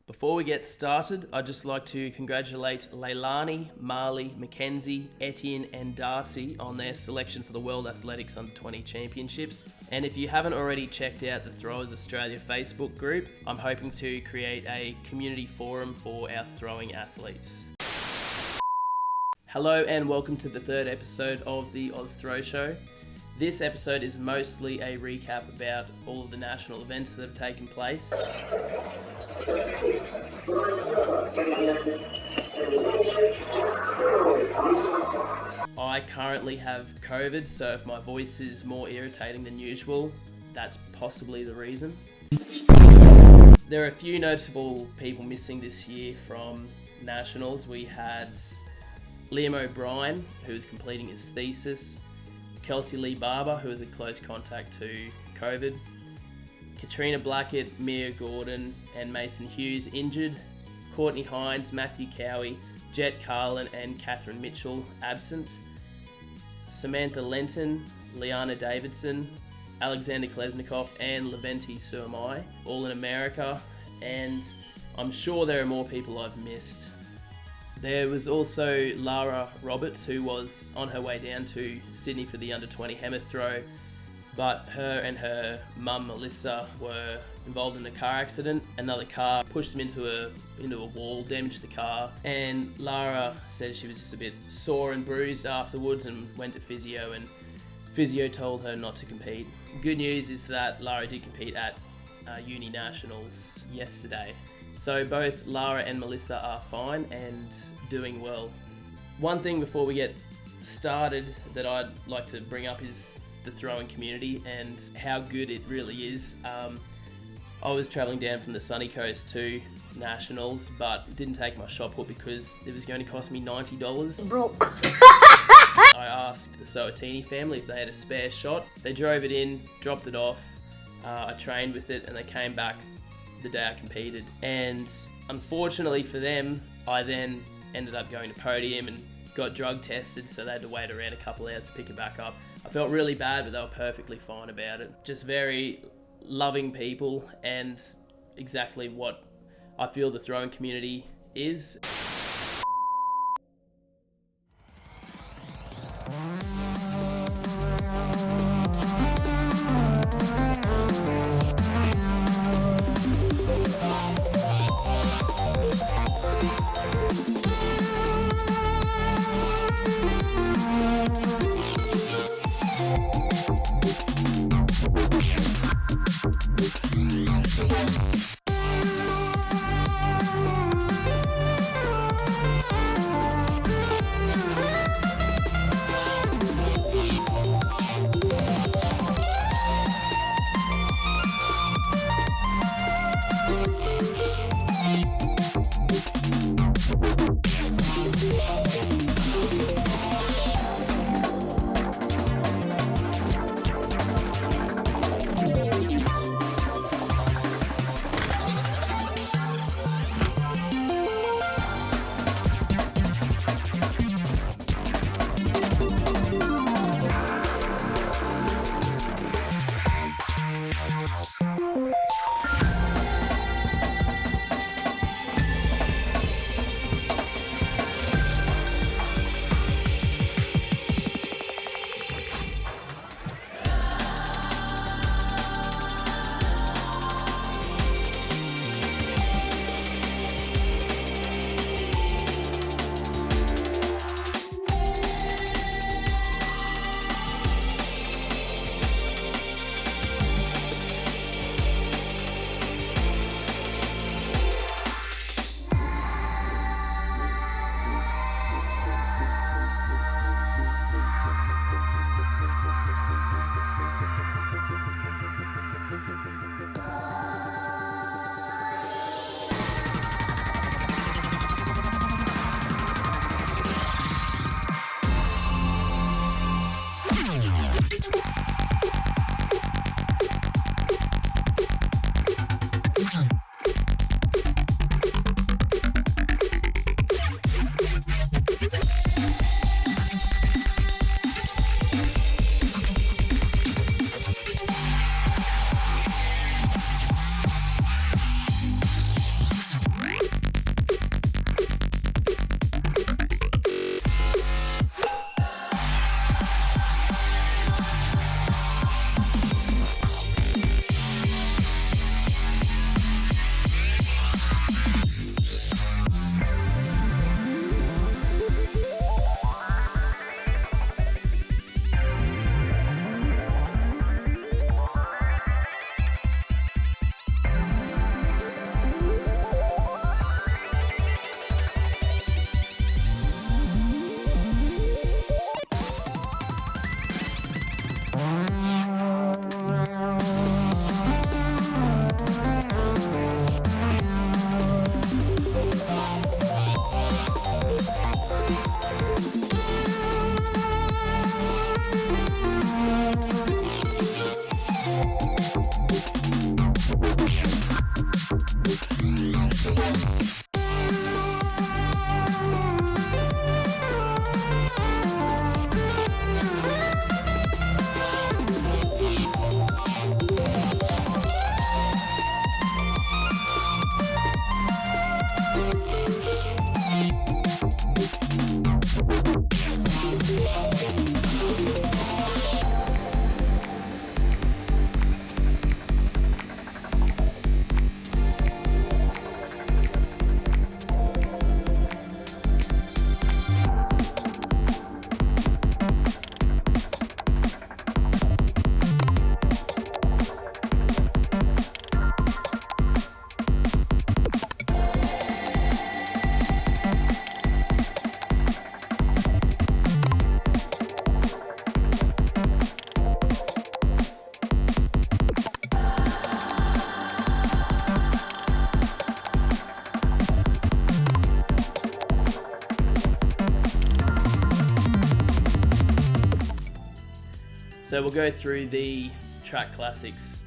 Before we get started, I'd just like to congratulate Leilani, Marley, Mackenzie, Etienne and Darcy on their selection for the World Athletics Under-20 Championships. And if you haven't already checked out the Throwers Australia Facebook group, I'm hoping to create a community forum for our throwing athletes. Hello and welcome to the third episode of the Oz Throw Show. This episode is mostly a recap about all of the national events that have taken place. I currently have COVID, so if my voice is more irritating than usual, that's possibly the reason. There are a few notable people missing this year from nationals. We had Liam O'Brien, who's completing his thesis, Kelsey Lee Barber, who was a close contact to COVID, Katrina Blackett, Mia Gordon and Mason Hughes injured, Courtney Hines, Matthew Cowie, Jet Carlin and Catherine Mitchell absent, Samantha Lenton, Liana Davidson, Alexander Kolesnikov and Leventi Suamai, all in America, and I'm sure there are more people I've missed. There was also Lara Roberts, who was on her way down to Sydney for the under-20 Hemeth throw, but her and her mum Melissa were involved in a car accident. Another car pushed them into a wall, damaged the car, and Lara said she was just a bit sore and bruised afterwards and went to physio, and physio told her not to compete. Good news is that Lara did compete at Uni Nationals yesterday. So both Lara and Melissa are fine and doing well. One thing before we get started that I'd like to bring up is the throwing community and how good it really is. I was travelling down from the sunny coast to Nationals, but didn't take my shot put because it was going to cost me $90. Broke. I asked the Soatini family if they had a spare shot. They drove it in, dropped it off. I trained with it and they came back the day I competed. And unfortunately for them, I then ended up going to podium and got drug tested, so they had to wait around a couple hours to pick it back up. I felt really bad, but they were perfectly fine about it. Just very loving people and exactly what I feel the throwing community is. So we'll go through the track classics.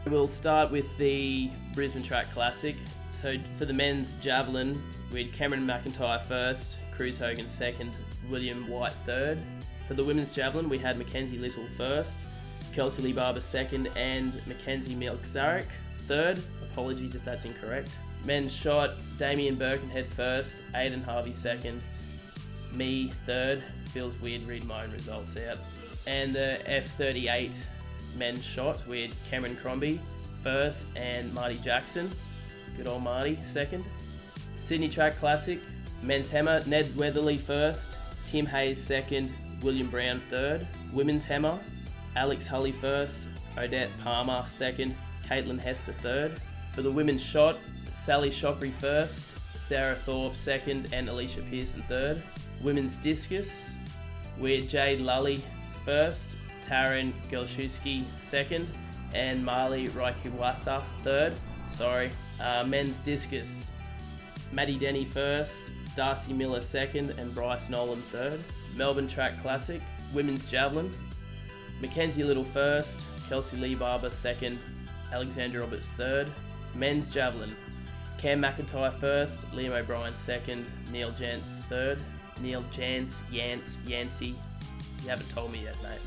We'll start with the Brisbane Track Classic. So for the men's javelin, we had Cameron McIntyre first, Cruz Hogan second, William White third. For the women's javelin, we had Mackenzie Little first, Kelsey Lee Barber second, and Mackenzie Milk-Zarek third. Apologies if that's incorrect. Men's shot, Damien Birkenhead first, Aidan Harvey second, me third. Feels weird reading my own results out. And the F38 men's shot, we had Cameron Crombie first and Marty Jackson. Good old Marty second. Sydney Track Classic, men's hammer, Ned Weatherly first, Tim Hayes second, William Brown third. Women's hammer, Alex Hully first, Odette Palmer second, Caitlin Hester third. For the women's shot, Sally Shockery first, Sarah Thorpe second, and Alicia Pearson third. Women's discus, we had Jade Lully first, Taryn Gelshewski second, and Marley Raikiwasa third. Men's discus, Maddie Denny first, Darcy Miller second, and Bryce Nolan third. Melbourne Track Classic, women's javelin, Mackenzie Little first, Kelsey Lee Barber second, Alexandra Roberts third. Men's javelin, Cam McIntyre first, Liam O'Brien second, Neil Jantz third. Neil Jantz, Yancey. You haven't told me yet, mate.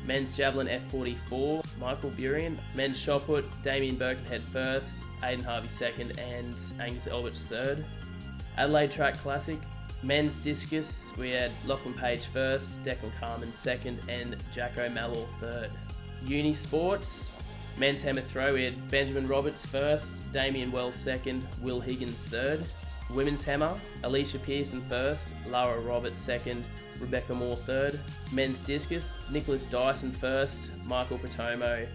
Men's javelin F44, Michael Burian. Men's shot put, Damien Birkenhead first, Aidan Harvey second, and Angus Alberts third. Adelaide Track Classic, men's discus, we had Lachlan Page first, Declan Carmen second, and Jacko Malor third. Uni sports, men's hammer throw, we had Benjamin Roberts first, Damien Wells second, Will Higgins third. Women's hammer, Alicia Pearson first, Lara Roberts second, Rebecca Moore third. Men's discus, Nicholas Dyson first, Michael Pratomo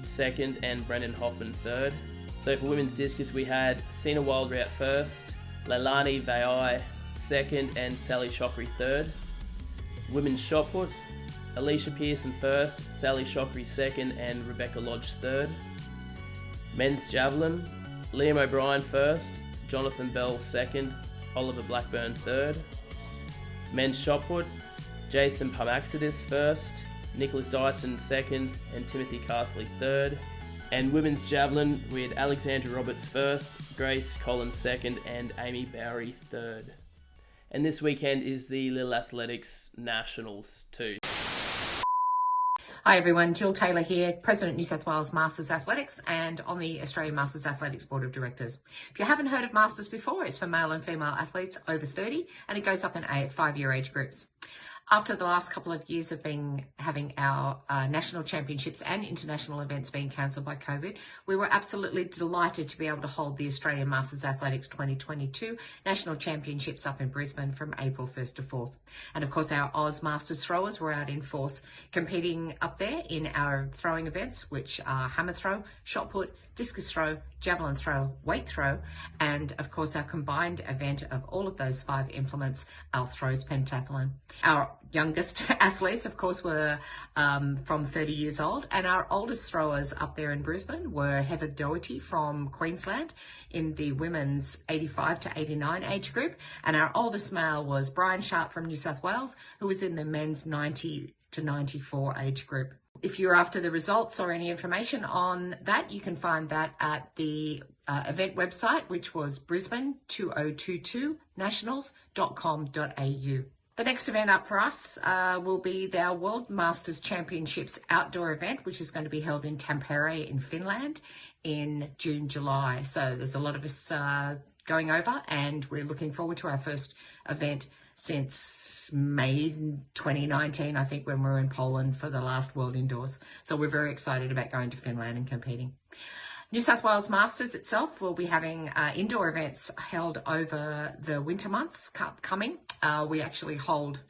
second, and Brendan Hoffman third. So for women's discus, we had Sina Wildrout first, Leilani Vai second, and Sally Shockery third. Women's shot put, Alicia Pearson first, Sally Shockery second, and Rebecca Lodge third. Men's javelin, Liam O'Brien first, Jonathan Bell second, Oliver Blackburn third. Men's shot put, Jason Parmaxidis first, Nicholas Dyson second, and Timothy Castley third. And women's javelin, we had Alexandra Roberts first, Grace Collins second, and Amy Bowery third. And this weekend is the Little Athletics Nationals too. Hi everyone, Jill Taylor here, President New South Wales Masters Athletics and on the Australian Masters Athletics Board of Directors. If you haven't heard of Masters before, it's for male and female athletes over 30 and it goes up in 5-year age groups. After the last couple of years of having our national championships and international events being cancelled by COVID, we were absolutely delighted to be able to hold the Australian Masters Athletics 2022 National Championships up in Brisbane from April 1st to 4th. And of course, our Oz Masters throwers were out in force competing up there in our throwing events, which are hammer throw, shot put, discus throw, javelin throw, weight throw, and of course our combined event of all of those 5 implements, our throws pentathlon. Our youngest athletes, of course, were from 30 years old. And our oldest throwers up there in Brisbane were Heather Doherty from Queensland in the women's 85 to 89 age group. And our oldest male was Brian Sharp from New South Wales, who was in the men's 90 to 94 age group. If you're after the results or any information on that, you can find that at the event website, which was brisbane2022nationals.com.au. The next event up for us will be our World Masters Championships outdoor event, which is going to be held in Tampere in Finland in June, July. So there's a lot of us going over, and we're looking forward to our first event since May 2019, I think, when we were in Poland for the last World Indoors. So we're very excited about going to Finland and competing. New South Wales Masters itself will be having indoor events held over the winter months coming. We actually hold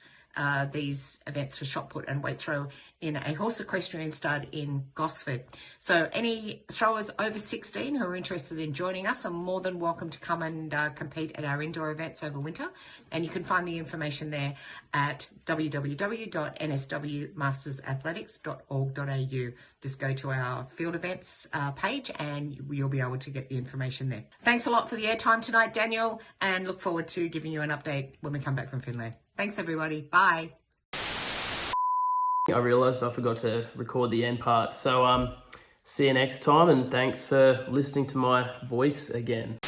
these events for shot put and weight throw in a horse equestrian stud in Gosford. So any throwers over 16 who are interested in joining us are more than welcome to come and compete at our indoor events over winter. And you can find the information there at www.nswmastersathletics.org.au. Just go to our field events page and you'll be able to get the information there. Thanks a lot for the airtime tonight, Daniel, and look forward to giving you an update when we come back from Finland. Thanks, everybody. Bye. I realised I forgot to record the end part. So see you next time, and thanks for listening to my voice again.